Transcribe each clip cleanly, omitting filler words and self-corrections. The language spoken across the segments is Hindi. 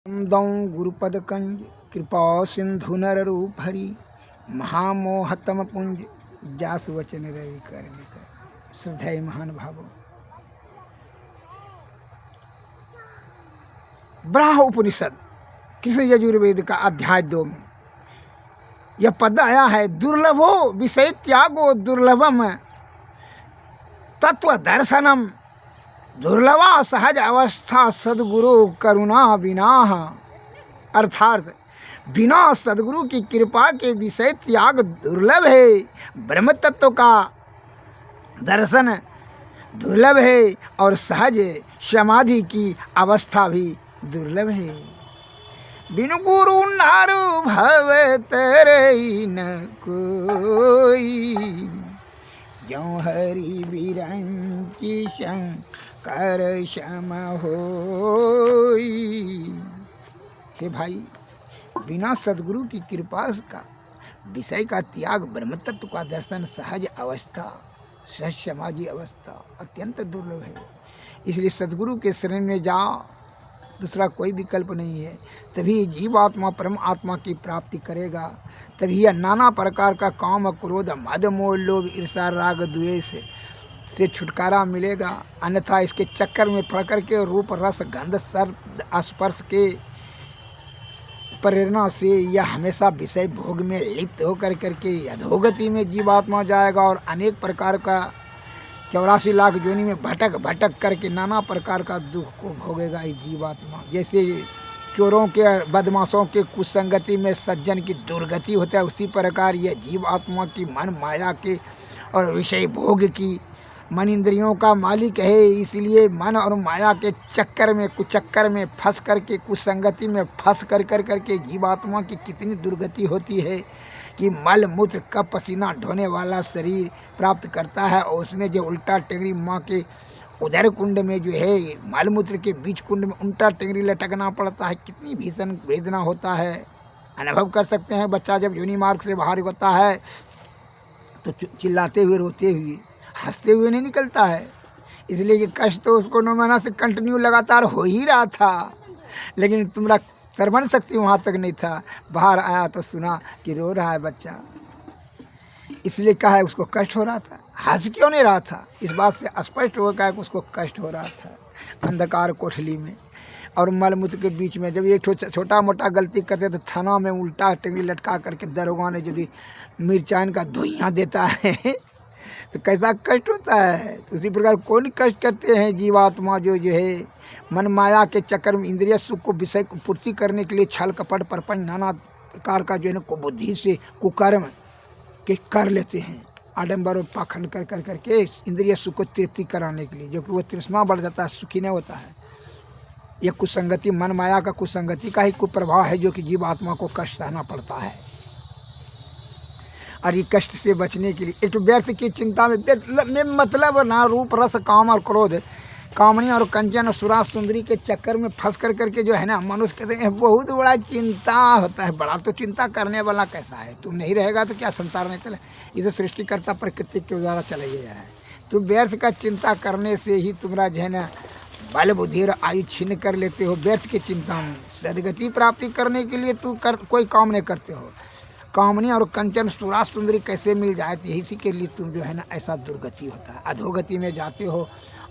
दौ गुरुपद कंज कृपा सिंधु नर रूप हरि महामोहतम पुंज जास वचन रवि कर श्रद्धेय महान भावो। ब्राह्म उपनिषद कृष्ण यजुर्वेद का अध्याय 2 में यह पद आया है। दुर्लभो विषय त्यागो दुर्लभम तत्व दर्शनम दुर्लभा सहज अवस्था सदगुरु करुणा बिना। अर्थात बिना सदगुरु की कृपा के विषय त्याग दुर्लभ है, ब्रह्म तत्व का दर्शन दुर्लभ है और सहज समाधि की अवस्था भी दुर्लभ है। बिनु गुरु नारु भव तेरे न कोई, जो हरि बिरंची शंकर सम होई। हे भाई, बिना सदगुरु की कृपा का विषय का त्याग, ब्रह्म तत्व का दर्शन, सहज अवस्था, सहज समाधि अवस्था अत्यंत दुर्लभ है। इसलिए सदगुरु के शरण में जाओ, दूसरा कोई विकल्प नहीं है। तभी जीवात्मा परम आत्मा की प्राप्ति करेगा। तभी यह नाना प्रकार का काम, क्रोध, मद, मोह, लोभ, ईर्ष्या, राग, द्वेष से छुटकारा मिलेगा। अन्यथा इसके चक्कर में पड़ करके रूप, रस, गंध, शब्द, स्पर्श के प्रेरणा से यह हमेशा विषय भोग में लिप्त होकर करके अधोगति में जीवात्मा जाएगा और अनेक प्रकार का 84 लाख योनि में भटक भटक करके नाना प्रकार का दुख को भोगेगा ये जीवात्मा। जैसे चोरों के, बदमाशों के कुसंगति में सज्जन की दुर्गति होता है, उसी प्रकार यह जीवात्मा की मन माया के और विषय भोग की, मन इंद्रियों का मालिक है। इसलिए मन और माया के चक्कर में, कुचक्कर में फंस करके, कुसंगति में फंस करके जीवात्मा की कितनी दुर्गति होती है कि मल मूत्र का पसीना ढोने वाला शरीर प्राप्त करता है और उसमें जो उल्टा टेंगरी माँ के उदर कुंड में जो है, मल मूत्र के बीच कुंड में उल्टा टेंगरी लटकना पड़ता है। कितनी भीषण वेदना होता है, अनुभव कर सकते हैं। बच्चा जब योनि मार्ग से बाहर होता है तो चिल्लाते हुए, रोते हुए, हंसते हुए नहीं निकलता है। इसलिए कि कष्ट तो उसको 9 महीना से कंटिन्यू लगातार हो ही रहा था, लेकिन तुम्हारा सर्वन शक्ति वहाँ तक नहीं था। बाहर आया तो सुना कि रो रहा है बच्चा, इसलिए कहा है उसको कष्ट हो रहा था। हंस क्यों नहीं रहा था, इस बात से स्पष्ट हो गया कि उसको कष्ट हो रहा था। अंधकार कोठली में और मलमूत्र के बीच में जब एक छोटा मोटा गलती करते तो थाना में उल्टा टेंगरी लटका करके दरोगा ने यदि मिर्चान का धुइयाँ देता है तो कैसा कष्ट होता है। तो उसी प्रकार कौन कष्ट करते हैं जीवात्मा जो है मन माया के चक्कर में इंद्रिय सुख को, विषय को पूर्ति करने के लिए छल कपट परपंच नाना प्रकार का जो है ना को बुद्धि से कुकर्म के कर लेते हैं, आडंबर और पाखंड कर करके इंद्रिय सुख को तृप्ति कराने के लिए, जो कि वो तृष्णा बढ़ जाता है, सुखी नहीं होता है। यह कुसंगति, मन माया का कुसंगति का ही कुप्रभाव है जो कि जीवात्मा को कष्ट सहना पड़ता है। और ये कष्ट से बचने के लिए एक व्यर्थ की चिंता में मतलब ना रूप, रस, काम और क्रोध, कामनी और कंचन और सुरा सुंदरी के चक्कर में फंस करके जो है ना, मनुष्य कहते हैं बहुत बड़ा चिंता होता है। बड़ा तो चिंता करने वाला कैसा है, तुम नहीं रहेगा तो क्या संसार नहीं चले। ये तो सृष्टिकर्ता प्रकृति के द्वारा चला गया है। तुम व्यर्थ का चिंता करने से ही तुम्हारा जो है ना बल बुद्धि और आयु छीन कर लेते हो। व्यर्थ की चिंता में सदगति प्राप्ति करने के लिए तू कोई काम नहीं करते हो। कामनी और कंचन सुरा सुंदरी कैसे मिल जाए, तो इसी के लिए तुम जो है ना ऐसा दुर्गति होता है, अधोगति में जाते हो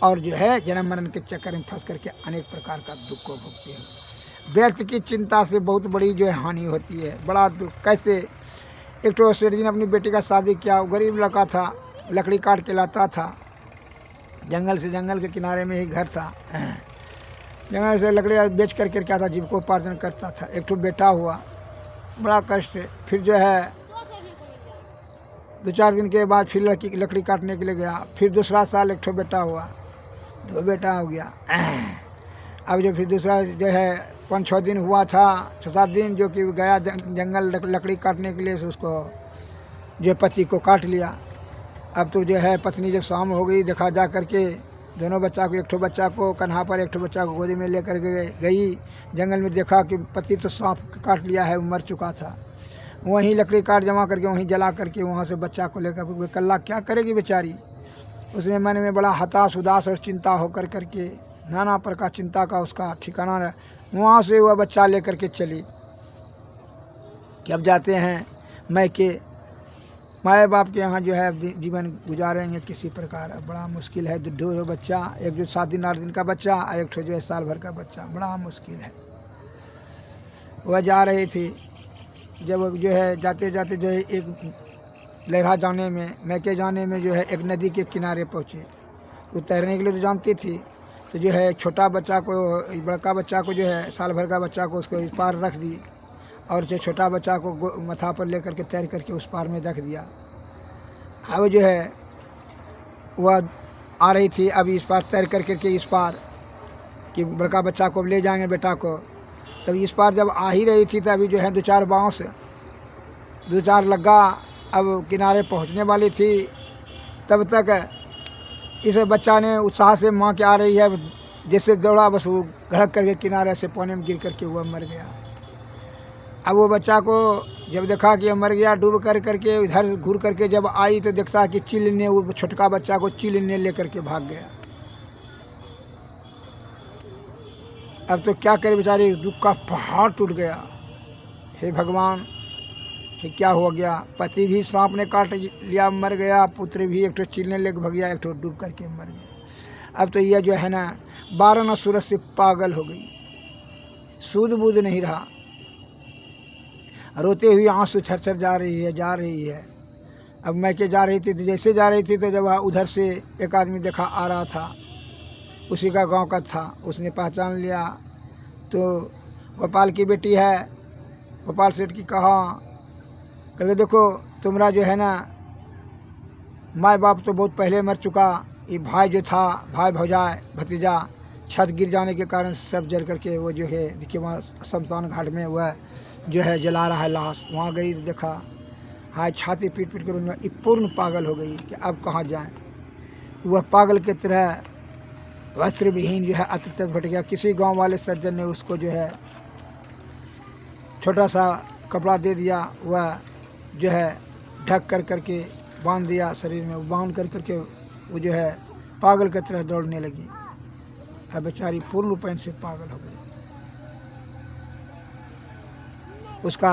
और जो है जन्म मरण के चक्कर में फंस करके अनेक प्रकार का दुख को भोगते हो। व्यर्थ की चिंता से बहुत बड़ी जो है हानि होती है, बड़ा दुख। कैसे, एक तो सेठ जी ने अपनी बेटी का शादी किया, गरीब लड़का था, लकड़ी काट के लाता था जंगल से, जंगल के किनारे में ही घर था, जंगल से लकड़ी बेच करके क्या था, जीविकोपार्जन करता था। एक तो बेटा हुआ, बड़ा कष्ट। फिर जो है 2-4 दिन के बाद फिर लकड़ी काटने के लिए गया। फिर दूसरा साल एक ठो बेटा हुआ, 2 बेटा हो गया। अब जो फिर दूसरा जो है 5-6 दिन हुआ था, 7 दिन जो कि गया जंगल लकड़ी काटने के लिए, उसको जो पति को काट लिया। अब तो जो है पत्नी जब शाम हो गई, देखा जा करके दोनों बच्चा को, एक ठो बच्चा को कन्हा पर, एक ठो बच्चा को गोदी में लेकर गई जंगल में। देखा कि पति तो सांप काट लिया है, मर चुका था। वहीं लकड़ी काट जमा करके वहीं जला करके वहाँ से बच्चा को लेकर कल्ला क्या करेगी बेचारी। उसमें मन में बड़ा हताश, उदास और चिंता होकर करके नाना प्रकार चिंता का उसका ठिकाना वहाँ से वह बच्चा लेकर के चली कि अब जाते हैं मैके, माए बाप के यहाँ जो है अब जीवन गुजारेंगे किसी प्रकार। अब बड़ा मुश्किल है, दो बच्चा, एक जो 7 दिन 8 दिन का बच्चा, एक ठो जो है साल भर का बच्चा, बड़ा मुश्किल है। वह जा रही थी, जब जो है जाते जाते जो है एक लहरा जाने में, मैके जाने में जो है एक नदी के किनारे पहुँचे। वो तैरने के लिए तो जानती थी, तो जो है छोटा बच्चा को, बड़का बच्चा को जो है साल भर का बच्चा को उसको इस पार रख दी और जो छोटा बच्चा को मथा पर लेकर के तैर करके उस पार में रख दिया। अब जो है वह आ रही थी, अब इस पार तैर कर करके इस पार कि बड़का बच्चा को ले जाएंगे बेटा को। तब इस पार जब आ ही रही थी तभी जो है 2-4 बाँस 2-4 लगा, अब किनारे पहुंचने वाली थी। तब तक इस बच्चा ने उत्साह से माँ के आ रही है जैसे दौड़ा, बस वो घड़क करके किनारे से पानी में गिर करके वह मर गया। अब वो बच्चा को जब देखा कि मर गया, डूब कर करके इधर घूर करके जब आई तो देखता कि चील ने वो छोटका बच्चा को चील ने लेकर के भाग गया। अब तो क्या करे बेचारी, दुख का पहाड़ टूट गया। हे भगवान, कि क्या हो गया, पति भी सांप ने काट लिया मर गया, पुत्र भी एक तो चील ने लेकर भाग गया, एक तो डूब करके मर गया। अब तो यह जो है ना 12 सूरत से पागल हो गई, सूद बूद नहीं रहा, रोते हुए आंसू छर जा रही है। अब मैके जा रही थी, तो जैसे जा रही थी तो जब उधर से एक आदमी देखा आ रहा था, उसी का गांव का था, उसने पहचान लिया। तो गोपाल की बेटी है, गोपाल सेठ की कहा, कहते देखो तुम्हारा जो है ना माँ बाप तो बहुत पहले मर चुका, ये भाई जो था, भाई भौजाई भतीजा, छत गिर जाने के कारण सब जल करके वो जो है देखिए वहाँ शमशान घाट में वह जो है जला रहा है लाश। वहाँ गई देखा, हाय छाती पीट पीट कर उनमें पूर्ण पागल हो गई कि अब कहाँ जाएं। वह पागल की तरह वस्त्र विहीन जो है अत्र तक भट गया। किसी गांव वाले सज्जन ने उसको जो है छोटा सा कपड़ा दे दिया, वह जो है ढक कर करके बांध दिया शरीर में, बांध कर करके वो जो है पागल की तरह दौड़ने लगी। अब बेचारी पूर्ण रूप से पागल हो गई, उसका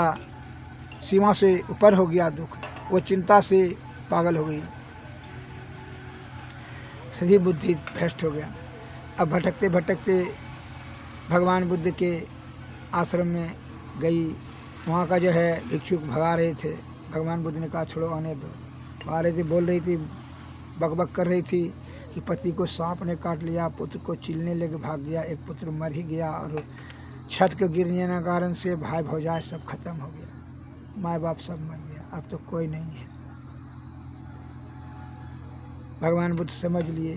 सीमा से ऊपर हो गया दुख, वो चिंता से पागल हो गई, सभी बुद्धि भ्रष्ट हो गया। अब भटकते भटकते भगवान बुद्ध के आश्रम में गई। वहाँ का जो है भिक्षुक भगा रहे थे, भगवान बुद्ध ने कहा छोड़ो आने दो। आ रही थी, बोल रही थी, बकबक कर रही थी कि पति को सांप ने काट लिया, पुत्र को चीलने लेके भाग गया, एक पुत्र मर ही गया और छत के गिरने के कारण से भाई भौजाई सब खत्म हो गया, माँ बाप सब मर गया, अब तो कोई नहीं है। भगवान बुद्ध समझ लिए,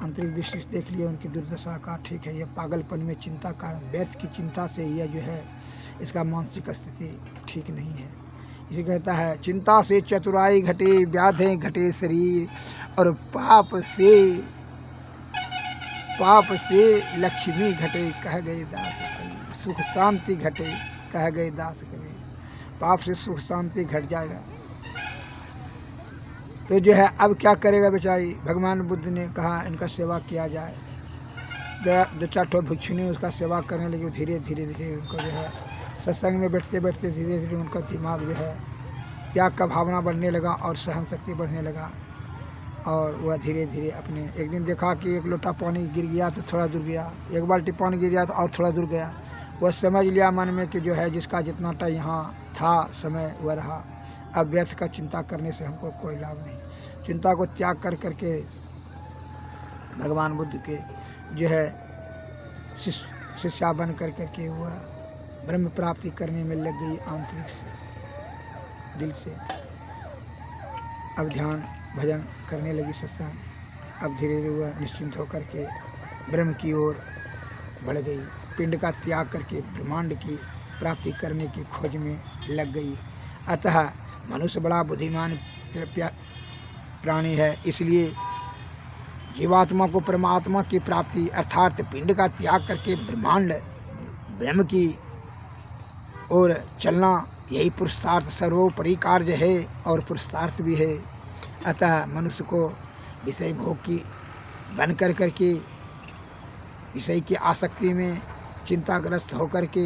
आंतरिक दृष्टि से देख लिए उनकी दुर्दशा का। ठीक है, यह पागलपन में चिंता का, व्यर्थ की चिंता से यह जो है इसका मानसिक स्थिति ठीक नहीं है। इसे कहता है चिंता से चतुराई घटे, व्याधि घटे शरीर और पाप से लक्ष्मी घटे, कह गए दास कबीर। सुख शांति घटे, कह गए दास कबीर। पाप से सुख शांति घट जाएगा तो जो है अब क्या करेगा बेचारी। भगवान बुद्ध ने कहा इनका सेवा किया जाए। 2-4 ठो भिक्षु ने उसका सेवा करने लगे। धीरे धीरे उनको जो है सत्संग में बैठते बैठते धीरे धीरे उनका दिमाग जो है त्याग का भावना बढ़ने लगा और सहन शक्ति बढ़ने लगा। और वह धीरे धीरे अपने, एक दिन देखा कि एक लोटा पानी गिर गया तो थोड़ा दूर गया, एक बाल्टी पानी गिर गया तो और थोड़ा दूर गया। वह समझ लिया मन में कि जो है जिसका जितना टाइम यहाँ था समय वह रहा, अब व्यर्थ का चिंता करने से हमको कोई लाभ नहीं। चिंता को त्याग कर करके भगवान बुद्ध के जो है शिष्या बन कर करके वह ब्रह्म प्राप्ति करने में लग गई आंतरिक से, दिल से। अब ध्यान भजन करने लगी सत्संग। अब धीरे धीरे वह निश्चिंत होकर के ब्रह्म की ओर बढ़ गई। पिंड का त्याग करके ब्रह्मांड की प्राप्ति करने की खोज में लग गई। अतः मनुष्य बड़ा बुद्धिमान प्राणी है, इसलिए जीवात्मा को परमात्मा की प्राप्ति अर्थात पिंड का त्याग करके ब्रह्मांड ब्रह्म की ओर चलना यही पुरुषार्थ सर्वोपरि कार्य है और पुरुषार्थ भी है। अतः मनुष्य को विषय भोग की बन कर करके विषय की आसक्ति में चिंताग्रस्त होकर के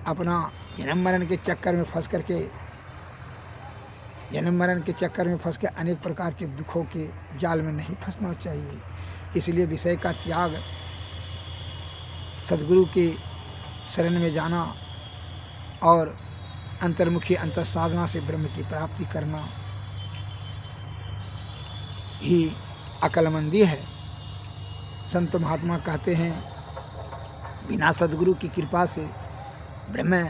अपना जन्म मरण के चक्कर में फंस करके अनेक प्रकार के दुखों के जाल में नहीं फंसना चाहिए। इसलिए विषय का त्याग, सद्गुरु के शरण में जाना और अंतर्मुखी अंतर साधना से ब्रह्म की प्राप्ति करना ही अक्लमंदी है। संत महात्मा कहते हैं, बिना सद्गुरु की कृपा से ब्रह्म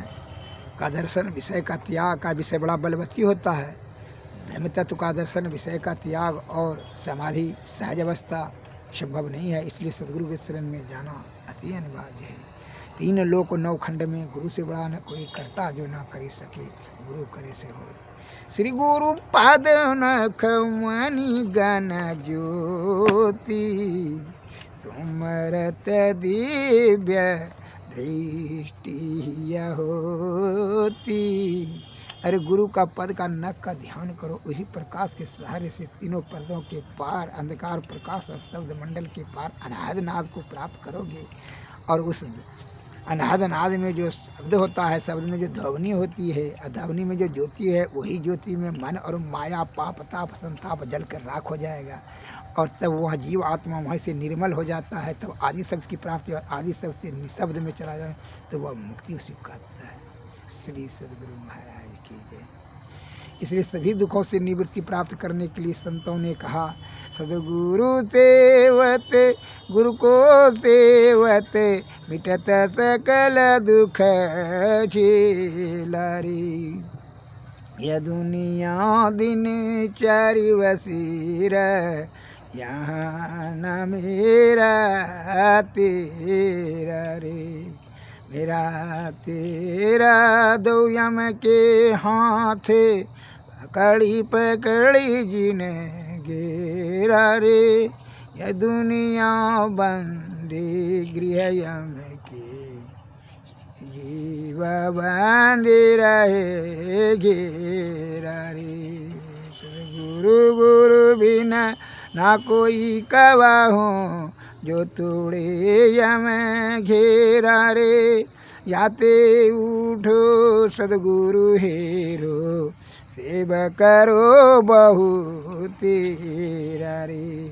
का दर्शन, विषय का त्याग का विषय बड़ा बलवती होता है। ब्रह्म तत्व का दर्शन, विषय का त्याग और समाधि सहज अवस्था संभव नहीं है। इसलिए सद्गुरु के शरण में जाना अति अनिवार्य है। 3 लोक 9 खंड में गुरु से बड़ा न कोई करता, जो ना करी सके गुरु करे से हो। श्री गुरु पाद नख मणि गण ज्योति, सुमरत दिव्य दृष्टि होती। अरे गुरु का पद का नख का ध्यान करो, उसी प्रकाश के सहारे से तीनों पर्दों के पार, अंधकार प्रकाश और शब्द मंडल के पार अनाहद नाद को प्राप्त करोगे। और उस अनाहद नाद में जो शब्द होता है, शब्द में जो ध्वनि होती है, ध्वनि में जो ज्योति है, वही ज्योति में मन और माया, पाप ताप संताप जल कर राख हो जाएगा। और तब वह जीव आत्मा वहीं से निर्मल हो जाता है। तब आदि शब्द की प्राप्ति और आदि शब्द से निशब्द में चला जाए तो वह मुक्ति उसी का होता है। श्री सद्गुरु महाराज की जय। इसलिए सभी दुखों से निवृत्ति प्राप्त करने के लिए संतों ने कहा, सद्गुरु सेवते गुरु को सेवते, मिटत सकल दुख झेलारी। यह दुनिया दिन चारि वसीर, यहाँ न मेरा तेरा रे। मेरा तेरा दो यम के हाथे, पकड़ी पकड़ी जीने घेरा रे। यह दुनिया बंदी गृह यम के, जीव बंदी रहे घेरा रे। गुरु गुरु बिना ना कोई कवाहू, जो तोड़े यम घेरा रे। याते उठो सद्गुरु हेरो, सेव करो बहु तेरा रे।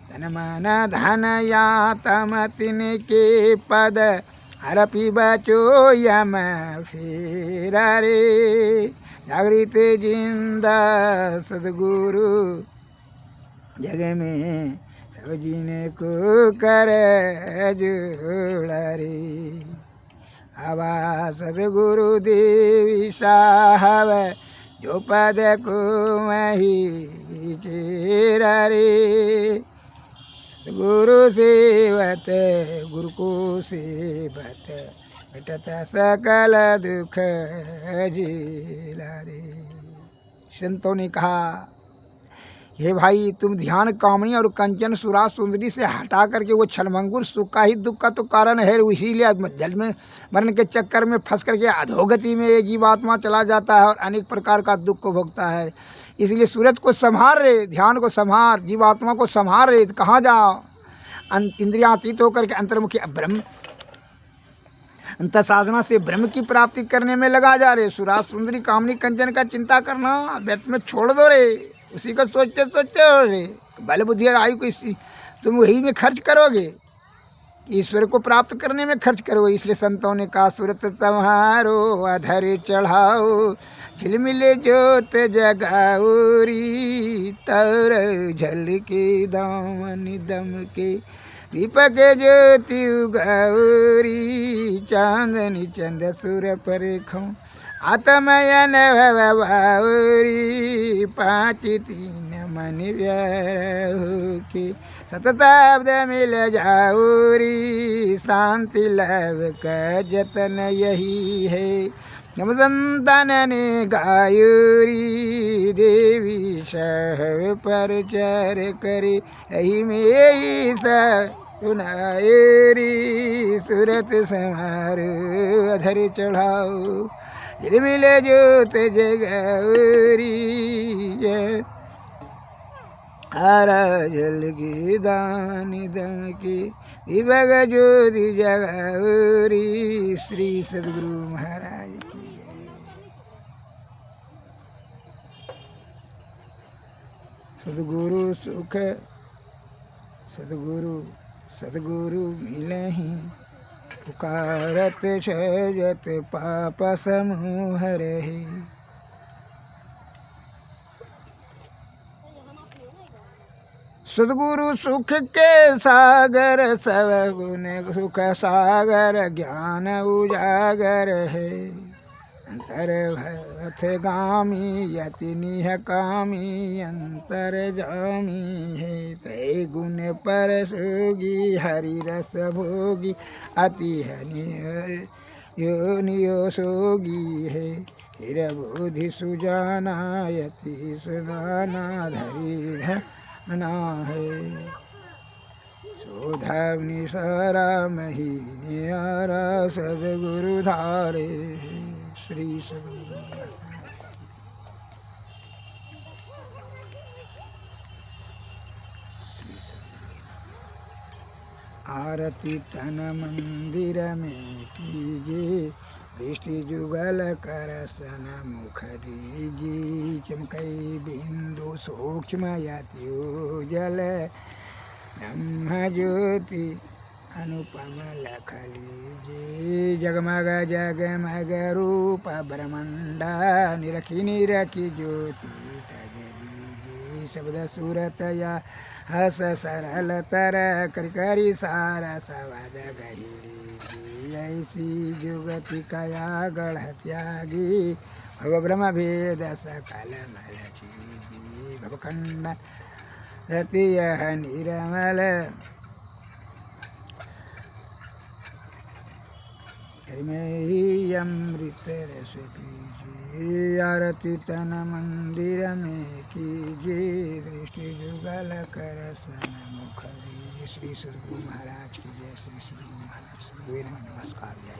तन मन धन या तम तिनके पद, हरपि बचो यम फेरा रे। जागृत जिंदा सद्गुरु, जग में सब जीने को कर जोड़ा रे। आवा सद्गुरु देवी साहब, जो पद को वही चेरा रे। गुरु सेवत गुरु को सेवत, मिटत सकल दुख झेला रे। संतों ने कहा, हे भाई, तुम ध्यान कामनी और कंचन सुरा सुंदरी से हटा करके वो छलमंगुर सुख का ही दुख का तो कारण है। इसीलिए जल में मरण के चक्कर में फंस करके अधोगति में ये जीवात्मा चला जाता है और अनेक प्रकार का दुख को भोगता है। इसलिए सूरज को संभाल रे, ध्यान को संभाल, जीवात्मा को संभाल रे। कहाँ जाओ? इंद्रियातीत होकर के अंतर्मुखी ब्रह्म अंतर साधना से ब्रह्म की प्राप्ति करने में लगा जा रे। सुरा सुंदरी कामनी कंचन का चिंता करना व्यर्थ में छोड़ दो रे। उसी को सोचते सोचते हो रे, बल बुद्धि और आयु को तुम वही में खर्च करोगे, ईश्वर को प्राप्त करने में खर्च करोगे। इसलिए संतों ने कहा, सुरत तुम्हारो अधर चढ़ाओ, झिलमिले जोत जगाऊरी। तर झल के दामन दम के, दीपक ज्योति उगाऊरी। चांदनी चंद सुर पर खो, आत्मयन भवरी। 5 3 मन व्याहु के, सतताब्द मिल जाऊरी। शांति लाभ का जतन यही है, नम संतान ने गायूरी। देवी सह परचार करे, यही में सुनाएरी। सूरत समारो अधर चढ़ाओ, झिलमिले जोत जगाऊरी। हरा जल की दान दम की, दिवग ज्योति जगौरी श्री सद्गुरु महाराज की जय। सद्गुरु सुख सद्गुरु मिलहि पुकारत सजत पाप समूह रहे। सद्गुरु सुख के सागर सब गुण सुख सागर ज्ञान उजागर है। अंतर भरत गामी यति निहकामी अंतर जामी है। तय गुण पर सोगी हरि रस भोगी अति हनि योनियो सोगी है। हिर बुद्धि सुजाना यति सुनाना धरी धना है। शोधवनि सारा मही नियारा सद्गुरु धारे श्री सद्गुरु। आरती तन मंदिर में कीजिए दृष्टि जुगल कर सन मुख दीजिए। चमकई बिंदु सूक्ष्म यति उजल ब्रह्म ज्योति अनुपम लख लीजिए। जगमग जगमग रूप ब्रह्मंडा निरखी निरखी ज्योति तज लीजिए। शब्द सूरत या हस सरल तर कर करी सारा सवाद गही लीजिए। ऐसी जुगति कया गढ़ त्यागी भव ब्रह्म भेद सकल मल कीजिए। भवखंड रति यह निरमल में अमृत रस पीजिए। आरती तन मंदिर में कीजिए दृष्टि जुगल कर सन मुख दीजिए। श्री सद्गुरु महाराज की जय। श्री सद्गुरु महाराज नमस्कार।